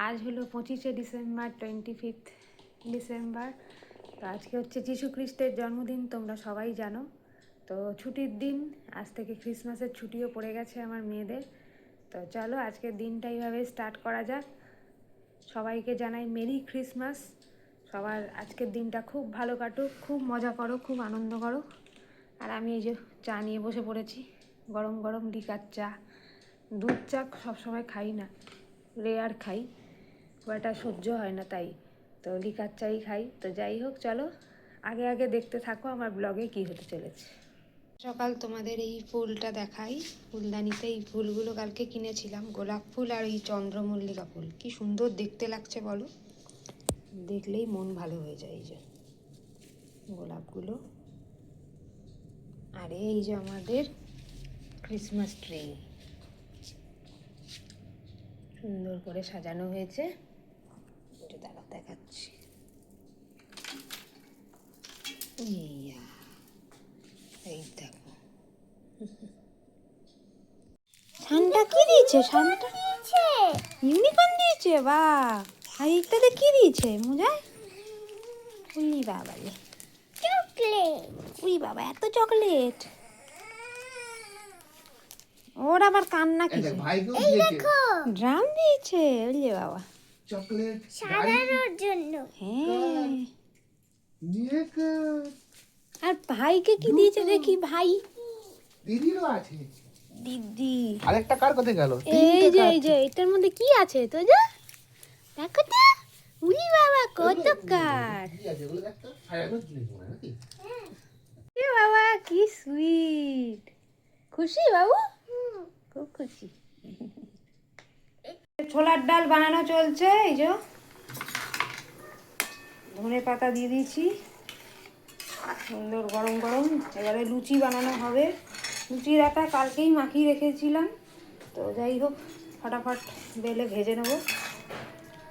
আজ হলো 25শে December, 25th December. তো আজকে হচ্ছে যিশু খ্রিস্টের জন্মদিন, তোমরা সবাই জানো। তো ছুটির দিন, আজ থেকে ক্রিসমাসের ছুটিও পড়ে গেছে আমার মেয়েদের। তো চলো আজকের দিনটা এইভাবে স্টার্ট করা যাক। সবাইকে জানাই মেরি ক্রিসমাস। সবার আজকের দিনটা খুব ভালো কাটুক, খুব মজা করো, খুব আনন্দ করো। আর আমি এই যে চা নিয়ে বসে পড়েছি, গরম গরম লিকার চা। দুধ চা সবসময় খাই না, রেয়ার খাই, বাট আর সহ্য হয় না, তাই তো লিকার চাই খাই। তো যাই হোক, চলো আগে আগে দেখতে থাকো আমার ব্লগে কি হতে চলেছে। সকাল তোমাদের এই ফুলটা দেখাই, ফুলদানিতে এই ফুলগুলো কালকে কিনেছিলাম, গোলাপ ফুল আর এই চন্দ্রমল্লিকা ফুল। কি সুন্দর দেখতে লাগছে বলো, দেখলেই মন ভালো হয়ে যায়। এই যে গোলাপগুলো, আর এই যে আমাদের ক্রিসমাস ট্রি সুন্দর করে সাজানো হয়েছে। একটু দাঁড়াও দেখাচ্ছি। এই দেখো, সান্টা কি দিয়েছে? সান্টা ইউনিকর্ন দিয়েছে, বাহ। আর এইটাতে কি দিয়েছে মোজায়? উই বাবা রে, চকলেট। উই বাবা, এত চকলেট! ওর আবার কান্না কিসে? এই দেখো, ড্রাম দিয়েছে, ওরে বাবা, চকলেট সাজানোর জন্য। হ্যাঁ, নিয়ে আর ভাইকে কি দিয়েছে দেখি? ভাই, দিদিরও আছে। দিদি আরেকটা কার কোথায় গেল? এই যে এটার মধ্যে কি আছে তো? যা দেখো তো, উলি বাবা কত কার! কি আছে ওগুলো দেখতো? সাজানোর জিনিস মনে নাকি? এ বাবা কি সুইট! খুশি বাবু? খুব খুশি। ছোলার ডাল বানানো চলছে, এই যে ধনে পাতা দিয়ে দিয়েছি, সুন্দর গরম গরম। এবারে লুচি বানানো হবে। লুচির আটা কালকেই মাখিয়ে রেখেছিলাম, তো যাই হোক ফটাফট বেলে ভেজে নেব।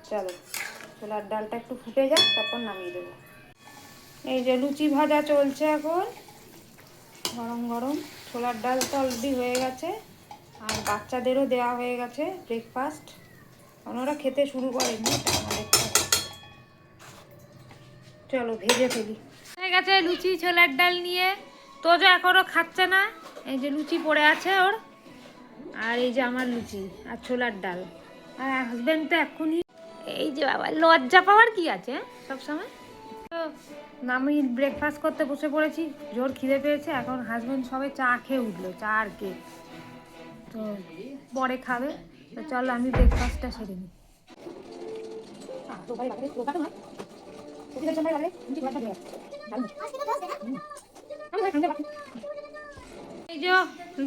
চলো ছোলার ডালটা একটু ফুটে যাক, তারপর নামিয়ে দেবো। এই যে লুচি ভাজা চলছে এখন, গরম গরম। ছোলার ডাল তো অলরেডি হয়ে গেছে, আর বাচ্চাদেরও দেওয়া হয়ে গেছে ব্রেকফাস্ট। ওনারা খেতে শুরু করেনি, চলো ভেজে ফেলি। হয়ে গেছে লুচি ছোলার ডাল নিয়ে। তোজো এখনো খাচ্ছে না, এই যে লুচি পড়ে আছে ওর, আর এই যে আমার লুচি আর ছোলার ডাল। আর হাজব্যান্ড তো এক্ষুনি, এই যে বাবা, লজ্জা পাওয়ার কি আছে সবসময়। তো আমি ব্রেকফাস্ট করতে বসে পড়েছি, জোর খিদে পেয়েছে। এখন হাজব্যান্ড সবে চা খেয়ে উঠলো, চা আর কেক, তো পরে খাবে। তো চলো আমি ব্রেকফাস্টটা সেরে নিই। এই যে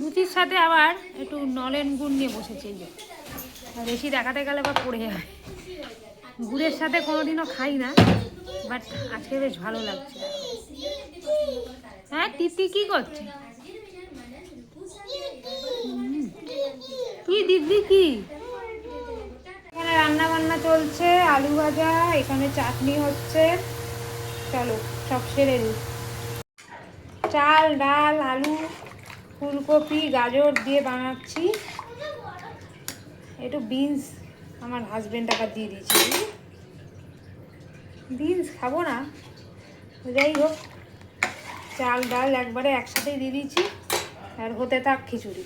লুচির সাথে আবার একটু নলেন গুড় নিয়ে বসেছে, এই যে বেশি দেখাতে গেলে আবার পড়ে যায়। গুড়ের সাথে কোনোদিনও খাই না, বাট আজকে বেশ ভালো লাগছে। হ্যাঁ, তিতি কি করছে? কি দিদি কি? এখানে রান্না বান্না চলছে, আলু ভাজা, এখানে চাটনি হচ্ছে। চলো সব সেরে নিই। চাল, ডাল, আলু, ফুলকপি, গাজর দিয়ে বানাচ্ছি। একটু বিনস আমার হাজবেন্ড আবার দিয়ে দিয়েছি। বিনস খাবো না, যাই হোক চাল ডাল একবারে একসাথেই দিয়ে দিয়েছি। আর হতে থাক খিচুড়ি।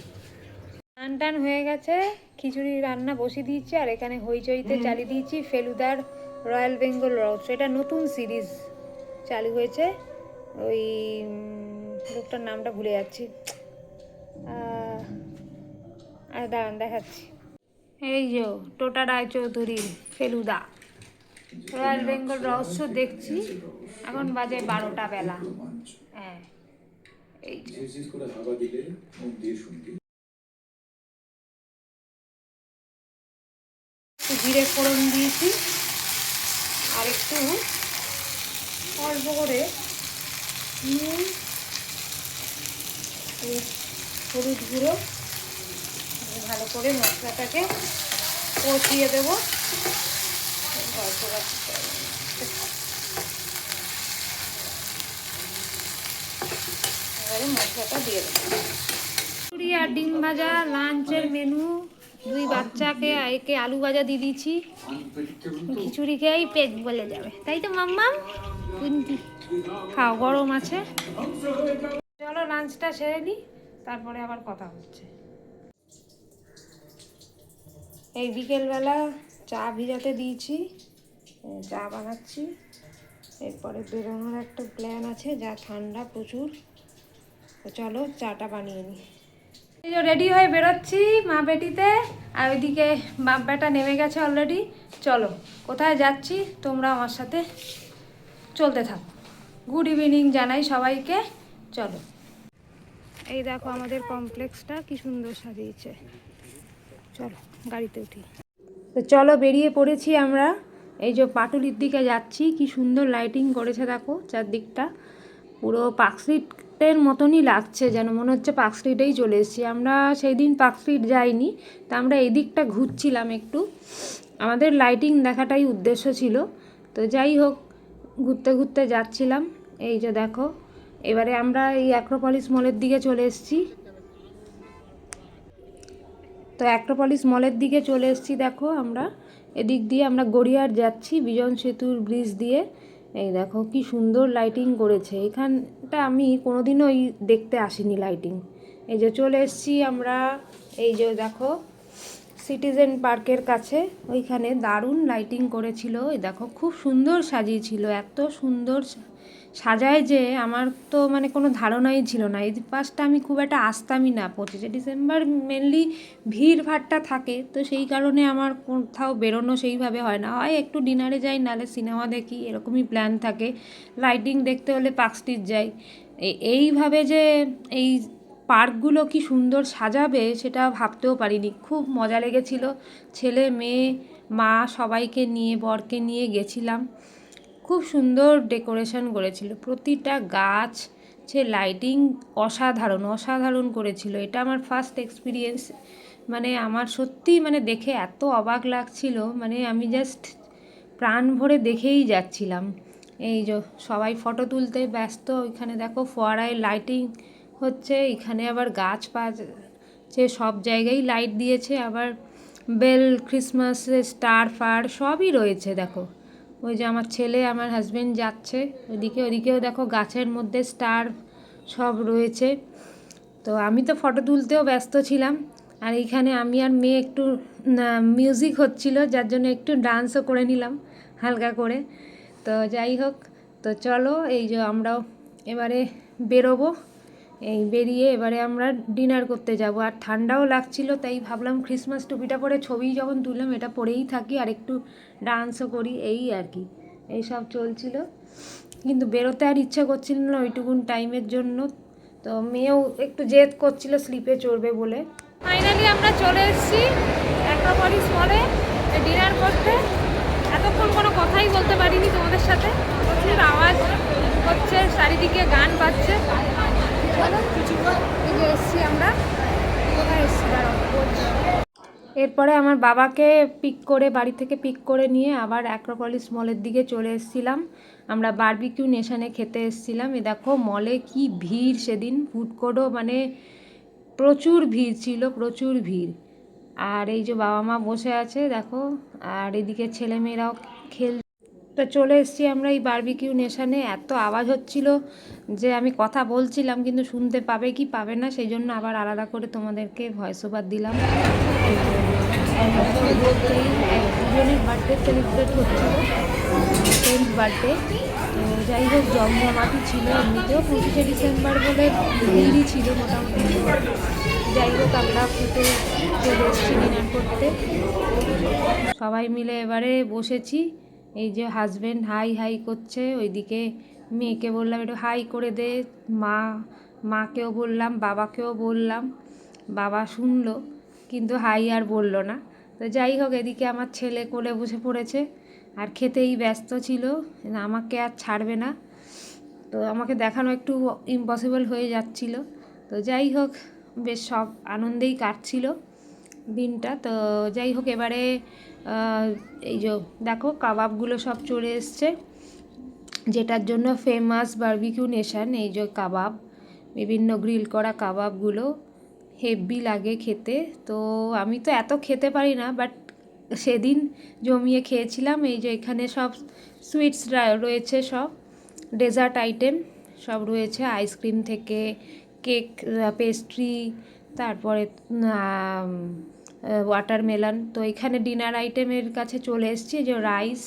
টান টান হয়ে গেছে, খিচুড়ি রান্না বসিয়ে দিয়েছি। আর এখানে হইচইতে চালিয়ে দিয়েছি ফেলুদার রয়্যাল বেঙ্গল রোস্ট। এটা নতুন সিরিজ চালু হয়েছে, ওই লোকটার নামটা ভুলে যাচ্ছি। আর দাঁড়ান দেখাচ্ছি। এই যে টোটা রায়চৌধুরীর ফেলুদা রয়্যাল বেঙ্গল রহস্য দেখছি। এখন বাজে 12টা বেলা। হ্যাঁ, এই জিরে ফোড়ন দিয়েছি, আর একটু অল্প করে নুন, হলুদ গুঁড়ো, ভালো করে মশলাটাকে কষিয়ে দেবো। এবারে মশলাটা দিয়ে দেবো। পুরি আর ডিম ভাজা লাঞ্চের মেনু দুই বাচ্চাকে একে আলু ভাজা দিয়ে দিয়েছি, খিচুড়ি খেয়েই পেট বলে যাবে, তাই তো মাম্মাম? কুন্তি খাও, গরম আছে। চলো লাঞ্চটা সেরে নিই, তারপরে আবার কথা হচ্ছে। এই বিকেলবেলা চা ভিজাতে দিয়েছি, চা বানাচ্ছি। এরপরে বেরোনোর একটা প্ল্যান আছে, যা ঠান্ডা প্রচুর। তো চলো চাটা বানিয়ে নিই। এই যে রেডি হয়ে বেরোচ্ছি মা বেটিতে, আর ওইদিকে বাপ বেটা নেমে গেছে অলরেডি। চলো কোথায় যাচ্ছি তোমরা আমার সাথে চলতে থাকো। গুড ইভিনিং জানাই সবাইকে। চলো, এই দেখো আমাদের কমপ্লেক্সটা কি সুন্দর সাজিয়েছে। চলো গাড়িতে উঠি। তো চলো বেরিয়ে পড়েছি আমরা। এই যে পাটুলির দিকে যাচ্ছি, কি সুন্দর লাইটিং করেছে দেখো চারদিকটা, পুরো পার্কস্ট্রিটের মতনই লাগছে, যেন মনে হচ্ছে পার্কস্ট্রিটেই চলে এসেছি। আমরা সেই দিন পার্কস্ট্রিট যাইনি, তা আমরা এই দিকটা ঘুরছিলাম একটু, আমাদের লাইটিং দেখাটাই উদ্দেশ্য ছিল। তো যাই হোক, ঘুরতে ঘুরতে যাচ্ছিলাম। এই যে দেখো, এবারে আমরা এই অ্যাক্রোপলিস মলের দিকে চলে এসেছি। তো অ্যাক্রোপলিস মলের দিকে চলে এসেছি, দেখো আমরা এদিক দিয়ে আমরা গড়িয়ার যাচ্ছি, বিজন সেতুর ব্রিজ দিয়ে। এই দেখো কি সুন্দর লাইটিং করেছে এখানটা, আমি কোনোদিনও দেখতে আসিনি লাইটিং। এই যে চলে এসেছি আমরা, এই যে দেখো সিটিজেন পার্কের কাছে, ওইখানে দারুণ লাইটিং করেছিল। এই দেখো খুব সুন্দর সাজিয়েছিল, এত সুন্দর সাজায় যে আমার তো মানে কোনো ধারণাই ছিল না। এই পাশটা আমি খুব একটা আসতামই না, 25শে ডিসেম্বর মেনলি ভিড় ভাড়টা থাকে, তো সেই কারণে আমার কোথাও বেরোনো সেইভাবে হয় না, হয় একটু ডিনারে যাই, নাহলে সিনেমা দেখি, এরকমই প্ল্যান থাকে। লাইটিং দেখতে হলে পার্ক স্ট্রিট যাই। এইভাবে যে এই পার্কগুলো কি সুন্দর সাজাবে সেটা ভাবতেও পারিনি, খুব মজা লেগেছিল। ছেলে মেয়ে মা সবাইকে নিয়ে, বরকে নিয়ে গেছিলাম। খুব সুন্দর ডেকোরেশন করেছিল, প্রতিটা গাছ, সে লাইটিং অসাধারণ অসাধারণ করেছিল। এটা আমার ফার্স্ট এক্সপিরিয়েন্স, মানে আমার সত্যি মানে দেখে এত অবাক লাগছিল, মানে আমি জাস্ট প্রাণ ভরে দেখেই যাচ্ছিলাম। এই যে সবাই ফটো তুলতে ব্যস্ত, ওইখানে দেখো ফোয়ারায় লাইটিং হচ্ছে, এখানে আবার গাছ পাছ সে সব জায়গায় লাইট দিয়েছে, আবার বেল, ক্রিসমাসের স্টার ফার সবই রয়েছে। দেখো ওই যে আমার ছেলে আমার হাজব্যান্ড যাচ্ছে ওইদিকে, ওইদিকেও দেখো গাছের মধ্যে স্টার সব রয়েছে। তো আমি তো ফটো তুলতেও ব্যস্ত ছিলাম, আর এইখানে আমি আর মেয়ে একটু মিউজিক হচ্ছিল, যার জন্য একটু ডান্সও করে নিলাম হালকা করে। তো যাই হোক, তো চলো এই যে আমরাও এবারে বেরোবো। এই বেরিয়ে এবারে আমরা ডিনার করতে যাব, আর ঠান্ডাও লাগছিল, তাই ভাবলাম ক্রিসমাস টুপিটা পরে ছবি যখন তুললাম এটা পরেই থাকি, আর একটু ডান্সও করি, এই আর কি এইসব চলছিল। কিন্তু বেরোতে আর ইচ্ছা করছিল না ওইটুকুন টাইমের জন্য। তো মেয়েও একটু জেদ করছিল স্লিপে চড়বে বলে। ফাইনালি আমরা চলে এসেছি অ্যাক্রোপলিস মলে ডিনার করতে। এতক্ষণ কোনো কথাই বলতে পারিনি তোমাদের সাথে, প্রচুর আওয়াজ হচ্ছে, চারিদিকে গান বাজছে। এসছি আমরা, কোথায় এসছি এরপরে আমার বাবাকে পিক করে, বাড়ি থেকে পিক করে নিয়ে আবার অ্যাক্রোপলিস মলের দিকে চলে এসেছিলাম। আমরা বারবিকিউ নেশানে খেতে এসেছিলাম। এ দেখো মলে কি ভিড় সেদিন, ফুড কোর্টও মানে প্রচুর ভিড় ছিল, প্রচুর ভিড়। আর এই যে বাবা মা বসে আছে দেখো, আর এদিকে ছেলেমেয়েরাও খেল। তো চলে এসেছি আমরা এই বারবিকিউ নেশানে, এত আওয়াজ হচ্ছিল যে আমি কথা বলছিলাম কিন্তু শুনতে পাবে কি পাবে না, সেই জন্য আবার আলাদা করে তোমাদেরকে ভয়েস ওভার দিলাম। দুজনের বার্থডে সেলিব্রেট হচ্ছিল, 10th বার্থডে। তো যাই হোক জমজমাটি ছিল, এমনিতেও 25শে ডিসেম্বর বলে ভিড়ই ছিল মোটামুটি। যাই হোক আমরা খেতে চলে এসেছি ডিনার করতে, সবাই মিলে এবারে বসেছি। এই যে হাজব্যান্ড হাই হাই করছে, ওইদিকে মেয়েকে বললাম একটু হাই করে দে, মাকেও বললাম, বাবাকেও বললাম, বাবা শুনলো কিন্তু হাই আর বললো না। তো যাই হোক এদিকে আমার ছেলে কোলে বসে পড়েছে আর খেতেই ব্যস্ত ছিল, আমাকে আর ছাড়বে না, তো আমাকে দেখানো একটু ইম্পসিবল হয়ে যাচ্ছিল। তো যাই হোক বেশ সব আনন্দেই কাটছিল দিনটা। তো যাই হোক এবারে এই যে দেখো কাবাবগুলো সব চলে এসছে, যেটার জন্য ফেমাস বারবিকিউ নেশন। এই যে কাবাব, বিভিন্ন গ্রিল করা কাবাবগুলো হেভি লাগে খেতে। তো আমি তো এত খেতে পারি না, বাট সেদিন জমিয়ে খেয়েছিলাম। এই যে এখানে সব সুইটস রয়েছে, সব ডেজার্ট আইটেম সব রয়েছে, আইসক্রিম থেকে কেক, পেস্ট্রি, তারপরে ওয়াটারমেলন। তো এখানে ডিনার আইটেমের কাছে চলে এসেছি, যে রাইস,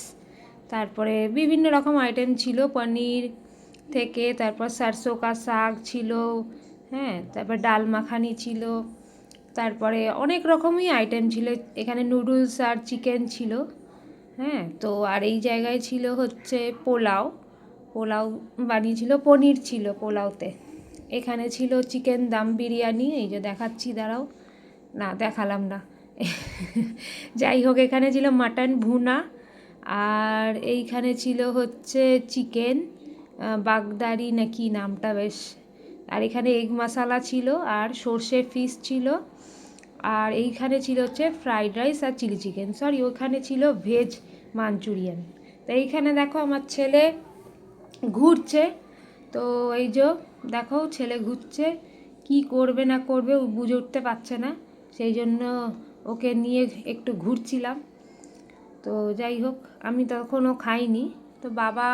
তারপরে বিভিন্ন রকম আইটেম ছিল, পনির থেকে, তারপর সারসো কা শাক ছিল, হ্যাঁ, তারপর ডাল মাখানি ছিল, তারপরে অনেক রকমই আইটেম ছিল। এখানে নুডলস আর চিকেন ছিল, হ্যাঁ। তো আর এই জায়গায় ছিল হচ্ছে পোলাও, পোলাও বানিয়েছিল, পনির ছিল পোলাওতে। এখানে ছিল চিকেন দাম বিরিয়ানি, এই যে দেখাচ্ছি, দাঁড়াও, না দেখালাম না। যাই হোক, এখানে ছিল মাটন ভুনা, আর এইখানে ছিল হচ্ছে চিকেন বাগদারি না কি নামটা বেশ, আর এখানে এগ মশালা ছিল, আর সর্ষে ফিশ ছিল, আর এইখানে ছিল হচ্ছে ফ্রাইড রাইস আর চিলি চিকেন, সরি ওখানে ছিল ভেজ মাঞ্চুরিয়ান। তো এইখানে দেখো আমার ছেলে ঘুরছে, তো এই যে দেখো ছেলে ঘুরছে, কি করবে না করবে ও বুঝে উঠতে পারছে না, সেই জন্য ওকে নিয়ে একটু ঘুরছিলাম। তো যাই হোক, আমি তখনও খাইনি, তো বাবা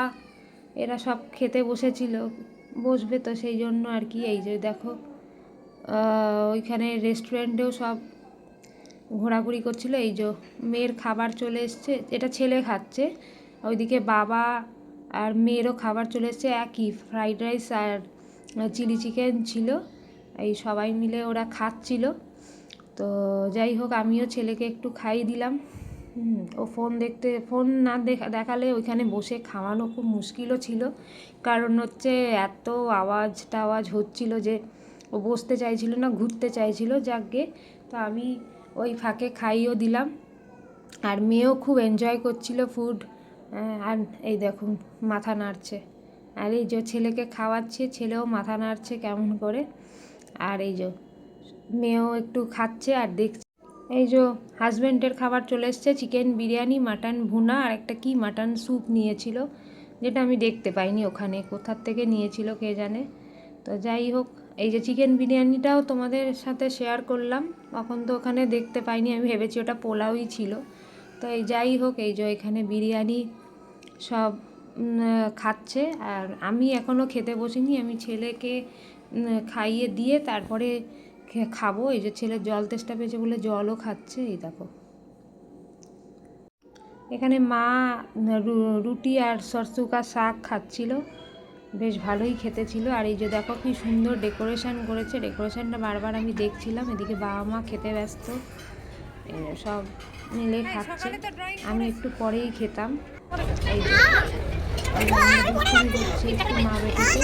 এরা সব খেতে বসেছিল, বসবে, তো সেই জন্য আর কি। এই যে দেখো ওইখানে রেস্টুরেন্টেও সব ঘোরাঘুরি করছিল। এই যে মেয়ের খাবার চলে এসছে, এটা ছেলে খাচ্ছে, ওইদিকে বাবা আর মেয়েরও খাবার চলে এসছে, একই ফ্রাইড রাইস আর চিলি চিকেন ছিল, এই সবাই মিলে ওরা খাচ্ছিল। তো যাই হোক, আমিও ছেলেকে একটু খাইয়ে দিলাম। ও ফোন না দেখালে ওইখানে বসে খাওয়ানো খুব মুশকিলও ছিল, কারণ হচ্ছে এত আওয়াজ হচ্ছিল যে ও বসতে চাইছিল না, ঘুরতে চাইছিল। যাকগে, তো আমি ওই ফাঁকে খাইয়েও দিলাম, আর মেয়েও খুব এনজয় করছিল ফুড। আর এই দেখুন মাথা নাড়ছে, আর এই যে ছেলেকে খাওয়াচ্ছে, ছেলেও মাথা নাড়ছে কেমন করে, আর এই যে মেয়েও একটু খাচ্ছে আর দেখছে। এই যে হাজব্যান্ডের খাবার চলে এসছে, চিকেন বিরিয়ানি, মাটন ভুনা, আর একটা কি মাটন স্যুপ নিয়েছিল, যেটা আমি দেখতে পাইনি ওখানে, কোথার থেকে নিয়েছিল কে জানে। তো যাই হোক, এই যে চিকেন বিরিয়ানিটাও তোমাদের সাথে শেয়ার করলাম, তখন তো ওখানে দেখতে পাইনি, আমি ভেবেছি ওটা পোলাওই ছিল। তো এই যাই হোক, এই যে এখানে বিরিয়ানি সব খাচ্ছে, আর আমি এখনও খেতে বসিনি, আমি ছেলেকে খাইয়ে দিয়ে তারপরে খাবো। এই যে ছেলের জল তেষ্টা পেয়েছে বলে জলও খাচ্ছে, এই দেখো। এখানে মা রুটি আর সরসুকা শাক খাচ্ছিল, বেশ ভালোই খেতে ছিল। আর এই যে দেখো কি সুন্দর ডেকোরেশন করেছে, ডেকোরেশনটা বারবার আমি দেখছিলাম, এদিকে বাবা মা খেতে ব্যস্ত, সব মিলে খাচ্ছে, আমি একটু পরেই খেতাম। এই যে একটু মা বেটিতে,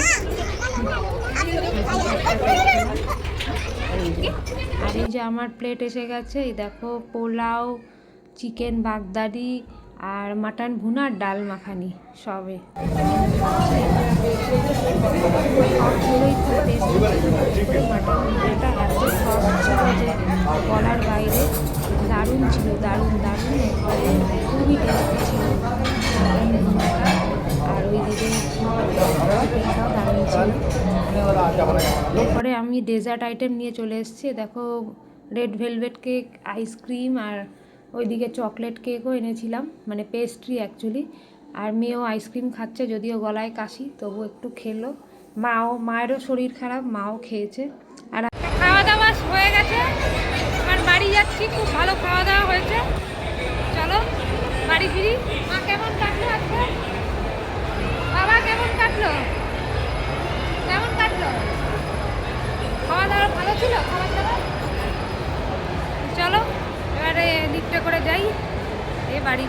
আর এই যে আমার প্লেট এসে গেছে, এই দেখো পোলাও, চিকেন বাগদারি, আর মাটন ভুনা, আর ডাল মাখানি সবে। সবগুলোই খুব টেস্টি ছিল, মাটন ভুনাটা এত সফট ছিল যে বলার বাইরে, দারুণ ছিল, দারুণ দারুণ, একবারে খুবই টেস্টি ছিল মাটন ভুনাটা। আর ওইদিকে চিকেনটাও দারুণ ছিল। এরপরে আমি ডেজার্ট আইটেম নিয়ে চলে এসেছি, দেখো রেড ভেলভেট কেক, আইসক্রিম, আর ওইদিকে চকলেট কেকও এনেছিলাম, মানে পেস্ট্রি অ্যাকচুয়ালি। আর মেয়েও আইসক্রিম খাচ্ছে, যদিও গলায় কাশি, তবু একটু খেলো। মায়েরও শরীর খারাপ, মাও খেয়েছে। আর খাওয়া দাওয়া হয়ে গেছে, এবার বাড়ি যাচ্ছি, খুব ভালো খাওয়া দাওয়া হয়েছে, চলো বাড়ি ফিরি। মা কেমন কাটলো আজকে? বাবা কেমন কাটলো? কেমন কাটলো? খাওয়া দাওয়া ভালো ছিল? খাবার দাবার চলো এবারে লিফটে করে যাই, বাড়ি।